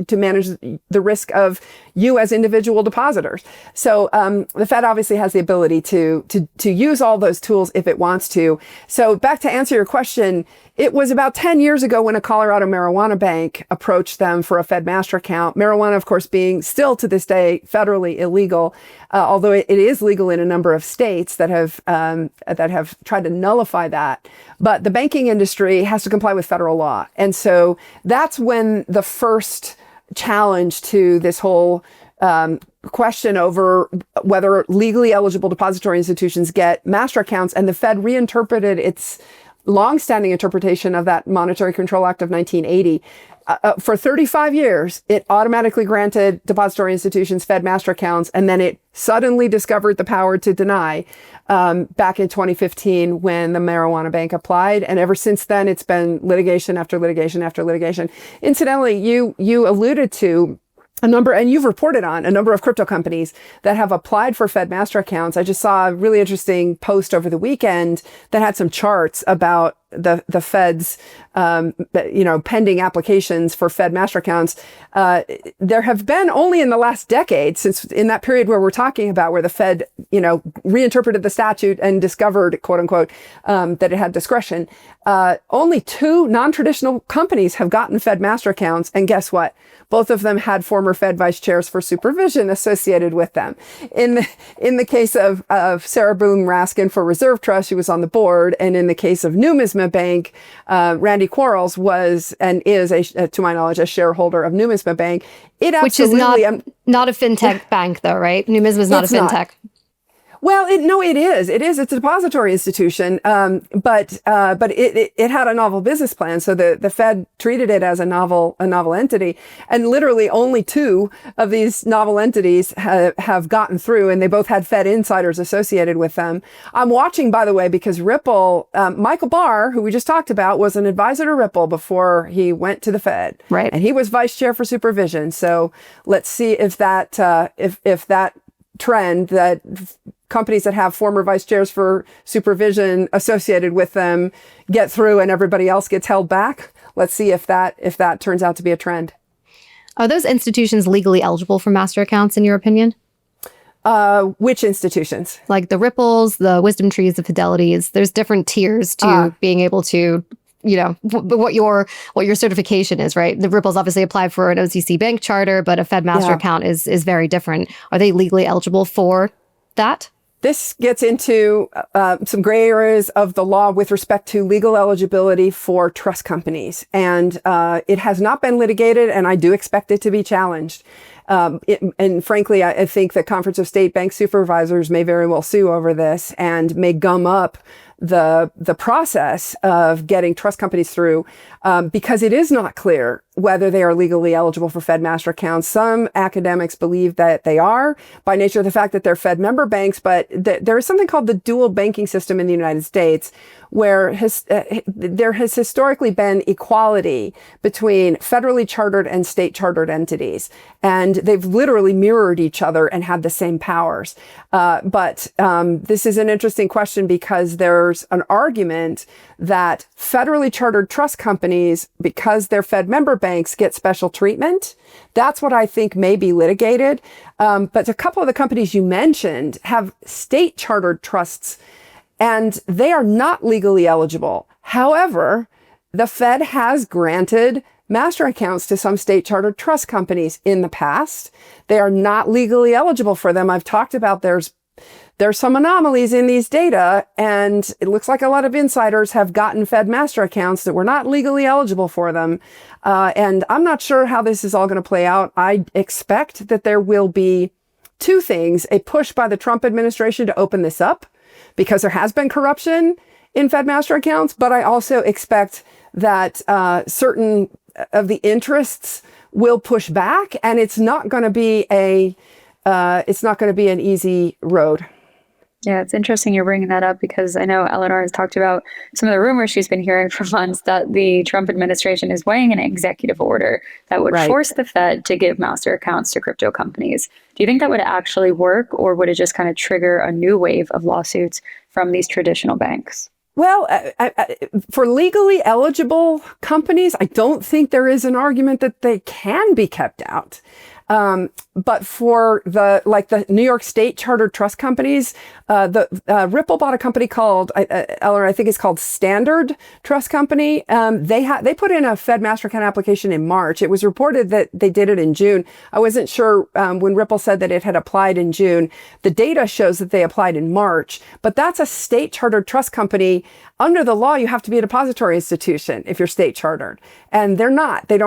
Speaker 2: to manage the risk of you as individual depositors. So the Fed obviously has the ability to use all those tools if it wants to. So back to answer your question, it was about 10 years ago when a Colorado marijuana bank approached them for a Fed master account. Marijuana, of course, being still to this day federally illegal, although it is legal in a number of states that have tried to nullify that. But the banking industry has to comply with federal law. And so that's when the first challenge to this whole question over whether legally eligible depository institutions get master accounts, and the Fed reinterpreted its longstanding interpretation of that Monetary Control Act of 1980. For 35 years, it automatically granted depository institutions Fed master accounts, and then it suddenly discovered the power to deny back in 2015 when the marijuana bank applied. And ever since then, it's been litigation after litigation after litigation. Incidentally, you alluded to a number, and you've reported on a number of crypto companies that have applied for Fed master accounts. I just saw a really interesting post over the weekend that had some charts about the Fed's, pending applications for Fed master accounts. There have been only in the last decade, since in that period where we're talking about, where the Fed, reinterpreted the statute and discovered, quote unquote, that it had discretion. Only 2 non-traditional companies have gotten Fed master accounts. And guess what? Both of them had former Fed vice chairs for supervision associated with them. In the case of Sarah Boone Raskin for Reserve Trust, she was on the board. And in the case of Numisma Bank, Randy Quarles was and is, to my knowledge, a shareholder of Numisma Bank.
Speaker 1: Which is not a fintech bank, though, right? Numisma is not a fintech.
Speaker 2: Not. Well, it is. It's a depository institution, but it had a novel business plan. So the Fed treated it as a novel entity, and literally only 2 of these novel entities have gotten through, and they both had Fed insiders associated with them. I'm watching, by the way, because Ripple, Michael Barr, who we just talked about, was an advisor to Ripple before he went to the Fed,
Speaker 1: right?
Speaker 2: And he was vice chair for supervision. So let's see if that if that trend that companies that have former vice chairs for supervision associated with them get through and everybody else gets held back. Let's see if that turns out to be a trend.
Speaker 1: Are those institutions legally eligible for master accounts, in your opinion?
Speaker 2: Which institutions?
Speaker 1: Like the Ripples, the Wisdom Trees, the Fidelities. There's different tiers to being able to, what your certification is, right? The Ripples obviously applied for an OCC bank charter, but a Fed master account is very different. Are they legally eligible for that?
Speaker 2: This gets into some gray areas of the law with respect to legal eligibility for trust companies. And it has not been litigated, and I do expect it to be challenged. And frankly, I think the Conference of State Bank Supervisors may very well sue over this and may gum up the process of getting trust companies through, because it is not clear whether they are legally eligible for Fed master accounts. Some academics believe that they are by nature of the fact that they're Fed member banks, but there is something called the dual banking system in the United States, where there has historically been equality between federally chartered and state chartered entities. And they've literally mirrored each other and had the same powers. But this is an interesting question because there's an argument that federally chartered trust companies, because they're Fed member banks, get special treatment. That's what I think may be litigated. But a couple of the companies you mentioned have state chartered trusts, and they are not legally eligible. However, the Fed has granted master accounts to some state chartered trust companies in the past. They are not legally eligible for them. I've talked about there's some anomalies in these data, and it looks like a lot of insiders have gotten Fed master accounts that were not legally eligible for them. And I'm not sure how this is all going to play out. I expect that there will be 2 things: a push by the Trump administration to open this up, because there has been corruption in Fed master accounts, but I also expect that certain of the interests will push back, and it's not going to be an easy road.
Speaker 3: Yeah, it's interesting you're bringing that up because I know Eleanor has talked about some of the rumors she's been hearing for months that the Trump administration is weighing an executive order that would force the Fed to give master accounts to crypto companies. Do you think that would actually work, or would it just kind of trigger a new wave of lawsuits from these traditional banks?
Speaker 2: Well, for legally eligible companies, I don't think there is an argument that they can be kept out. But for the New York State chartered trust companies, Ripple bought a company called, Eleanor, I think it's called Standard Trust Company. They put in a Fed master account application in March. It was reported that they did it in June. I wasn't sure when Ripple said that it had applied in June. The data shows that they applied in March, but that's a state chartered trust company. Under the law, you have to be a depository institution if you're state chartered, and they're not. They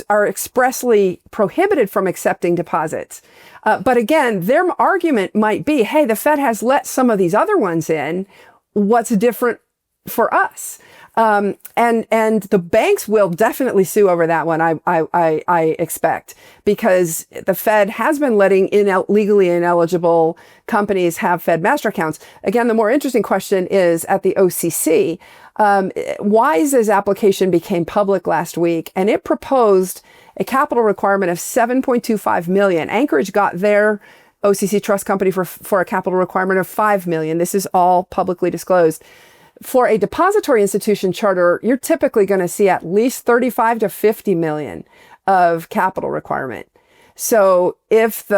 Speaker 2: are expressly prohibited from accepting deposits. But again, their argument might be, hey, the Fed has let some of these other ones in. What's different for us? And the banks will definitely sue over that one, I expect, because the Fed has been letting legally ineligible companies have Fed master accounts. Again, the more interesting question is at the OCC. Wise's application became public last week, and it proposed a capital requirement of $7.25 million. Anchorage got their OCC trust company for a capital requirement of $5 million. This is all publicly disclosed. For a depository institution charter, you're typically going to see at least 35 to 50 million of capital requirement. So if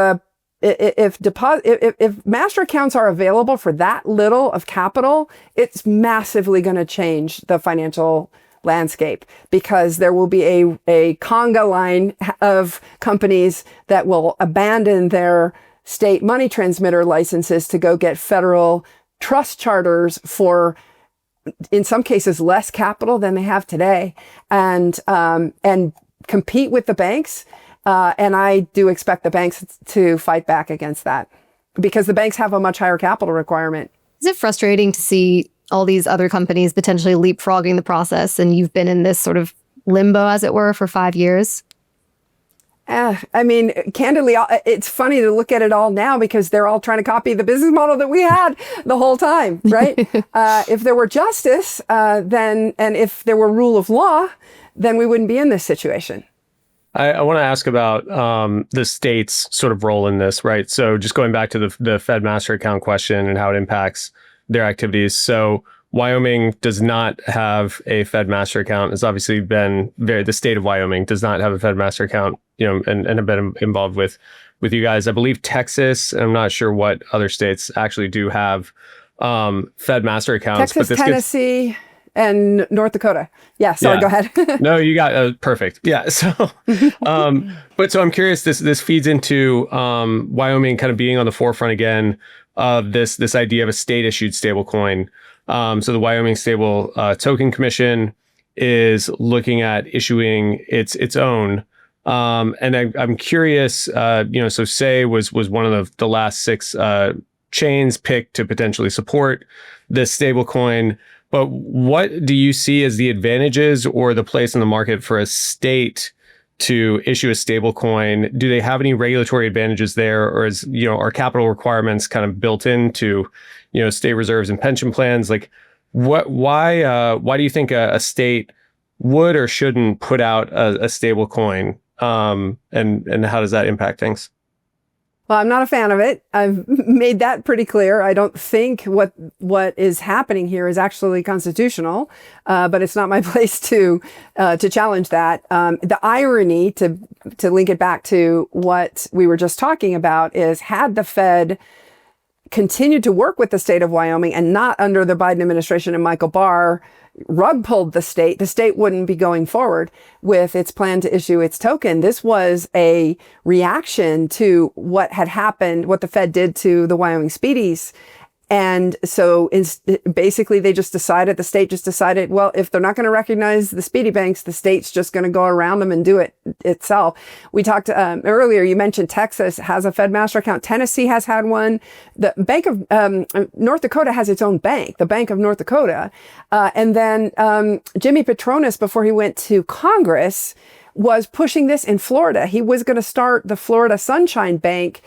Speaker 2: master accounts are available for that little of capital, it's massively going to change the financial landscape, because there will be a conga line of companies that will abandon their state money transmitter licenses to go get federal trust charters for, in some cases, less capital than they have today, and compete with the banks. And I do expect the banks to fight back against that, because the banks have a much higher capital requirement.
Speaker 1: Is it frustrating to see all these other companies potentially leapfrogging the process, and you've been in this sort of limbo, as it were, for 5 years?
Speaker 2: I mean, candidly, it's funny to look at it all now because they're all trying to copy the business model that we had the whole time, right? If there were justice, and if there were rule of law, then we wouldn't be in this situation.
Speaker 4: I want to ask about the state's sort of role in this, right? So just going back to the Fed master account question and how it impacts their activities. So Wyoming does not have a Fed master account. It's obviously been the state of Wyoming does not have a Fed master account, and have been involved with you guys. I believe Texas, and I'm not sure what other states actually do have Fed master accounts.
Speaker 2: Texas, Tennessee, and North Dakota. Yeah, sorry, go ahead.
Speaker 4: No, you got perfect. Yeah. So, but so I'm curious, this feeds into Wyoming kind of being on the forefront again of this idea of a state issued stablecoin. So the Wyoming Stable Token Commission is looking at issuing its own. And I'm curious, so Say was one of the last 6 chains picked to potentially support this stablecoin. But what do you see as the advantages or the place in the market for a state to issue a stablecoin? Do they have any regulatory advantages there, or are capital requirements kind of built into state reserves and pension plans? Like, why do you think a state would or shouldn't put out a stablecoin, and how does that impact things?
Speaker 2: Well, I'm not a fan of it. I've made that pretty clear. I don't think what is happening here is actually constitutional, but it's not my place to challenge that. The irony, to link it back to what we were just talking about, is had the Fed continued to work with the state of Wyoming and not under the Biden administration and Michael Barr rug pulled the state wouldn't be going forward with its plan to issue its token. This was a reaction to what had happened, what the Fed did to the Wyoming Speedies. And so basically the state just decided, well, if they're not going to recognize the speedy banks, the state's just going to go around them and do it itself. We talked earlier, you mentioned Texas has a Fed master account. Tennessee has had one. The Bank of North Dakota has its own bank, the Bank of North Dakota. And then Jimmy Patronis, before he went to Congress, was pushing this in Florida. He was going to start the Florida Sunshine Bank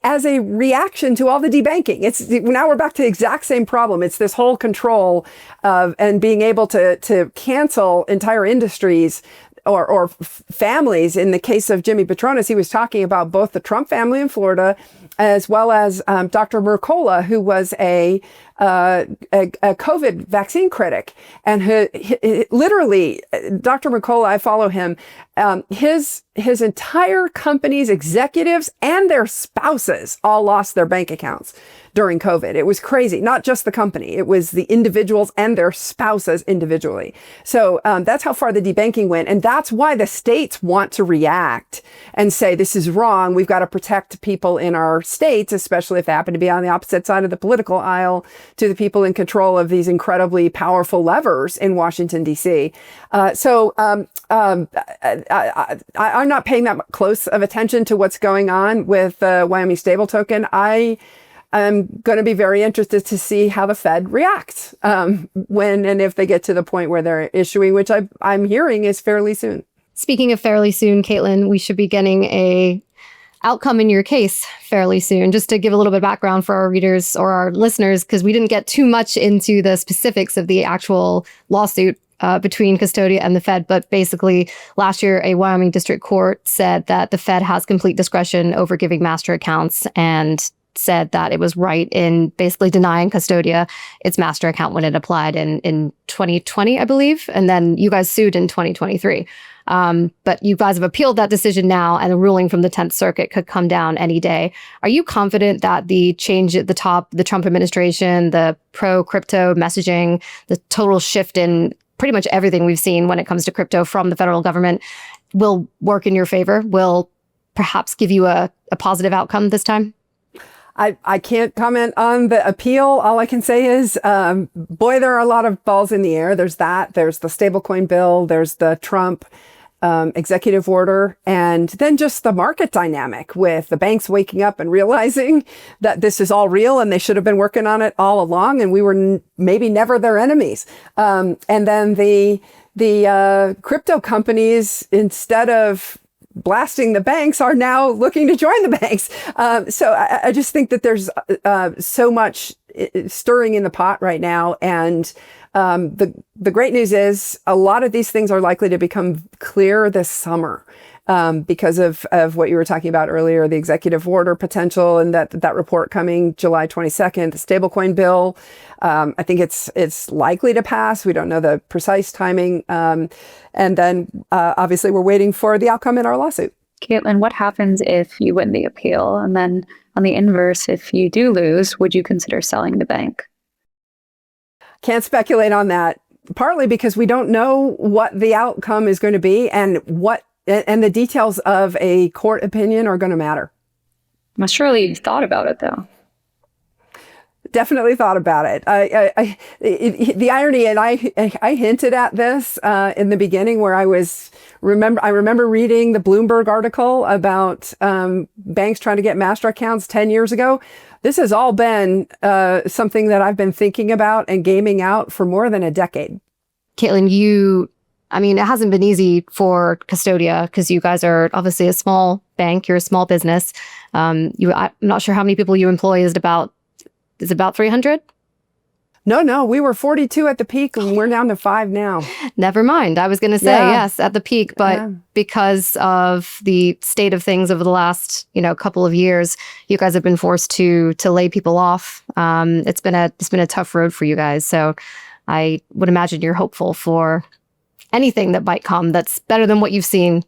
Speaker 2: as a reaction to all the debanking. Now we're back to the exact same problem. It's this whole control of and being able to cancel entire industries or families. In the case of Jimmy Patronis, he was talking about both the Trump family in Florida, as well as Dr. Mercola, who was a COVID vaccine critic. And literally, Dr. Mercola, I follow him, his entire company's executives and their spouses all lost their bank accounts during COVID. It was crazy. Not just the company. It was the individuals and their spouses individually. So that's how far the debanking went. And that's why the states want to react and say, this is wrong. We've got to protect people in our states, especially if they happen to be on the opposite side of the political aisle to the people in control of these incredibly powerful levers in Washington, D.C. I'm not paying that close of attention to what's going on with the Wyoming stable token. I'm going to be very interested to see how the Fed reacts when and if they get to the point where they're issuing, which I'm hearing is fairly soon.
Speaker 1: Speaking of fairly soon, Caitlin, we should be getting a outcome in your case fairly soon. Just to give a little bit of background for our readers or our listeners, because we didn't get too much into the specifics of the actual lawsuit between Custodia and the Fed. But basically, last year, a Wyoming district court said that the Fed has complete discretion over giving master accounts and said that it was right in basically denying Custodia its master account when it applied in 2020, I believe. And then you guys sued in 2023. But you guys have appealed that decision now, and a ruling from the 10th Circuit could come down any day. Are you confident that the change at the top, the Trump administration, the pro-crypto messaging, the total shift in pretty much everything we've seen when it comes to crypto from the federal government will work in your favor, will perhaps give you a positive outcome this time?
Speaker 2: I can't comment on the appeal. All I can say is, boy, there are a lot of balls in the air. There's that. There's the stablecoin bill. There's the Trump executive order. And then just the market dynamic with the banks waking up and realizing that this is all real and they should have been working on it all along. And we were maybe never their enemies. And then the crypto companies, instead of blasting the banks, are now looking to join the banks. So I just think that there's so much stirring in the pot right now. And the great news is a lot of these things are likely to become clear this summer because of what you were talking about earlier, the executive order potential and that report coming July 22nd, the stablecoin bill. I think it's likely to pass. We don't know the precise timing. And then obviously we're waiting for the outcome in our lawsuit.
Speaker 3: Caitlin, what happens if you win the appeal? And then on the inverse, if you do lose, would you consider selling the bank?
Speaker 2: Can't speculate on that, partly because we don't know what the outcome is going to be and the details of a court opinion are going to matter.
Speaker 3: Well, surely you've thought about it, though.
Speaker 2: Definitely thought about it. The irony, and I hinted at this in the beginning, where I remember reading the Bloomberg article about banks trying to get master accounts 10 years ago. This has all been something that I've been thinking about and gaming out for more than a decade.
Speaker 1: Caitlin, it hasn't been easy for Custodia because you guys are obviously a small bank. You're a small business. I'm not sure how many people you employ. Is it about 300?
Speaker 2: No, we were 42 at the peak and we're down to 5 now.
Speaker 1: Never mind. I was going to say, yes, at the peak, but because of the state of things over the last, couple of years, you guys have been forced to lay people off. It's been a tough road for you guys. So I would imagine you're hopeful for anything that might come that's better than what you've seen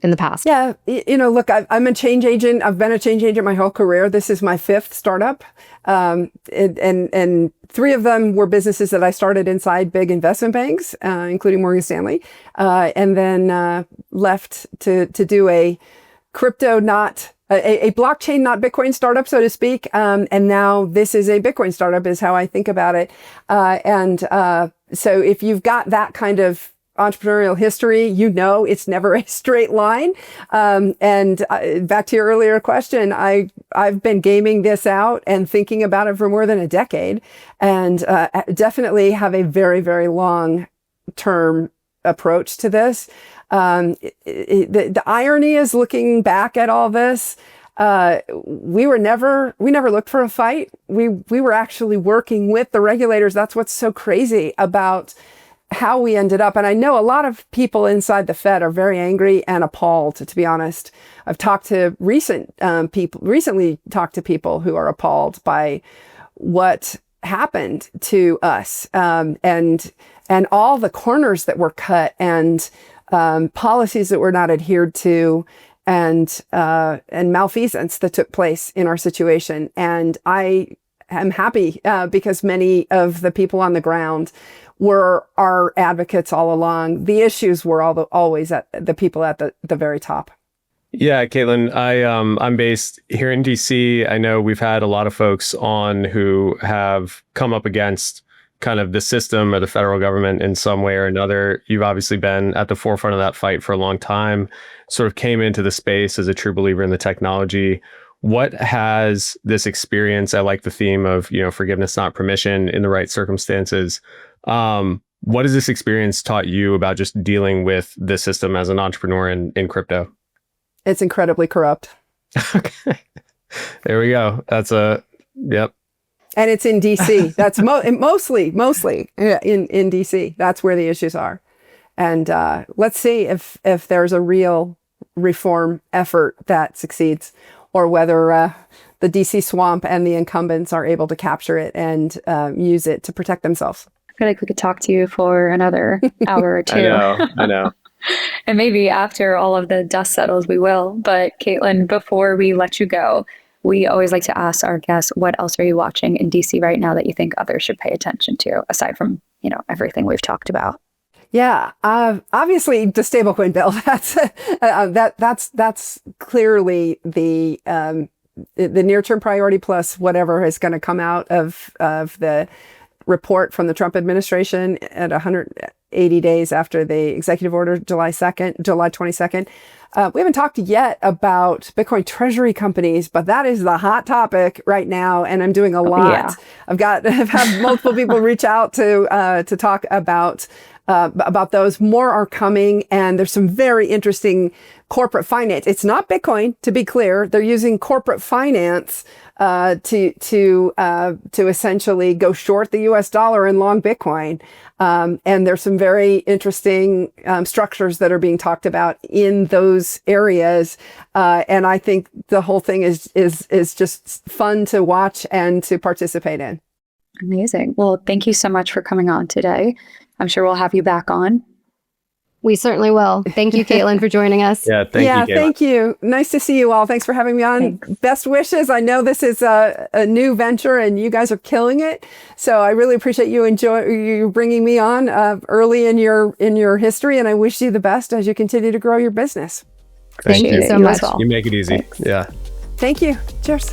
Speaker 1: in the past.
Speaker 2: Yeah. Look, I'm a change agent. I've been a change agent my whole career. This is my 5th startup. And 3 of them were businesses that I started inside big investment banks, including Morgan Stanley, and then left to do a crypto, not a blockchain, not Bitcoin startup, so to speak. And now this is a Bitcoin startup is how I think about it. So if you've got that kind of entrepreneurial history, it's never a straight line. Back to your earlier question, I've been gaming this out and thinking about it for more than a decade, and definitely have a very, very long term approach to this. The irony is, looking back at all this, we never looked for a fight. We were actually working with the regulators. That's what's so crazy about how we ended up. And I know a lot of people inside the Fed are very angry and appalled, to be honest. I've talked to recently talked to people who are appalled by what happened to us, and all the corners that were cut, and policies that were not adhered to, and malfeasance that took place in our situation. And I am happy because many of the people on the ground were our advocates all along. The issues were always at the people at the very top.
Speaker 4: Yeah, Caitlin, I'm based here in DC. I know we've had a lot of folks on who have come up against kind of the system or the federal government in some way or another. You've obviously been at the forefront of that fight for a long time, sort of came into the space as a true believer in the technology. What has this experience, I like the theme of, forgiveness, not permission in the right circumstances. What has this experience taught you about just dealing with the system as an entrepreneur in crypto?
Speaker 2: It's incredibly corrupt.
Speaker 4: Okay. There we go. Yep.
Speaker 2: And it's in DC. That's mostly in DC. That's where the issues are. And let's see if there's a real reform effort that succeeds, or whether the DC swamp and the incumbents are able to capture it and use it to protect themselves.
Speaker 3: I feel like we could talk to you for another hour or two.
Speaker 4: I know.
Speaker 3: And maybe after all of the dust settles, we will. But Caitlin, before we let you go, we always like to ask our guests, what else are you watching in DC right now that you think others should pay attention to, aside from, everything we've talked about?
Speaker 2: Yeah, obviously the stablecoin bill. That's clearly the near-term priority, plus whatever is going to come out of the report from the Trump administration at 180 days after the executive order, July 22nd. We haven't talked yet about Bitcoin treasury companies, but that is the hot topic right now, and I'm doing a lot. Yeah. I've had multiple people reach out to talk about those. More are coming, and there's some very interesting corporate finance. It's not Bitcoin, to be clear. They're using corporate finance to essentially go short the US dollar and long Bitcoin. And there's some very interesting structures that are being talked about in those areas. And I think the whole thing is just fun to watch and to participate in.
Speaker 3: Amazing. Well, thank you so much for coming on today. I'm sure we'll have you back on.
Speaker 1: We certainly will. Thank you, Caitlin, for joining us.
Speaker 4: Yeah, thank you, Caitlin.
Speaker 2: Thank you. Nice to see you all. Thanks for having me on.
Speaker 3: Thanks.
Speaker 2: Best wishes. I know this is a new venture, and you guys are killing it. So I really appreciate you bringing me on early in your history, and I wish you the best as you continue to grow your business.
Speaker 1: Thank you so much.
Speaker 4: You make it easy.
Speaker 3: Thanks.
Speaker 4: Yeah.
Speaker 2: Thank you. Cheers.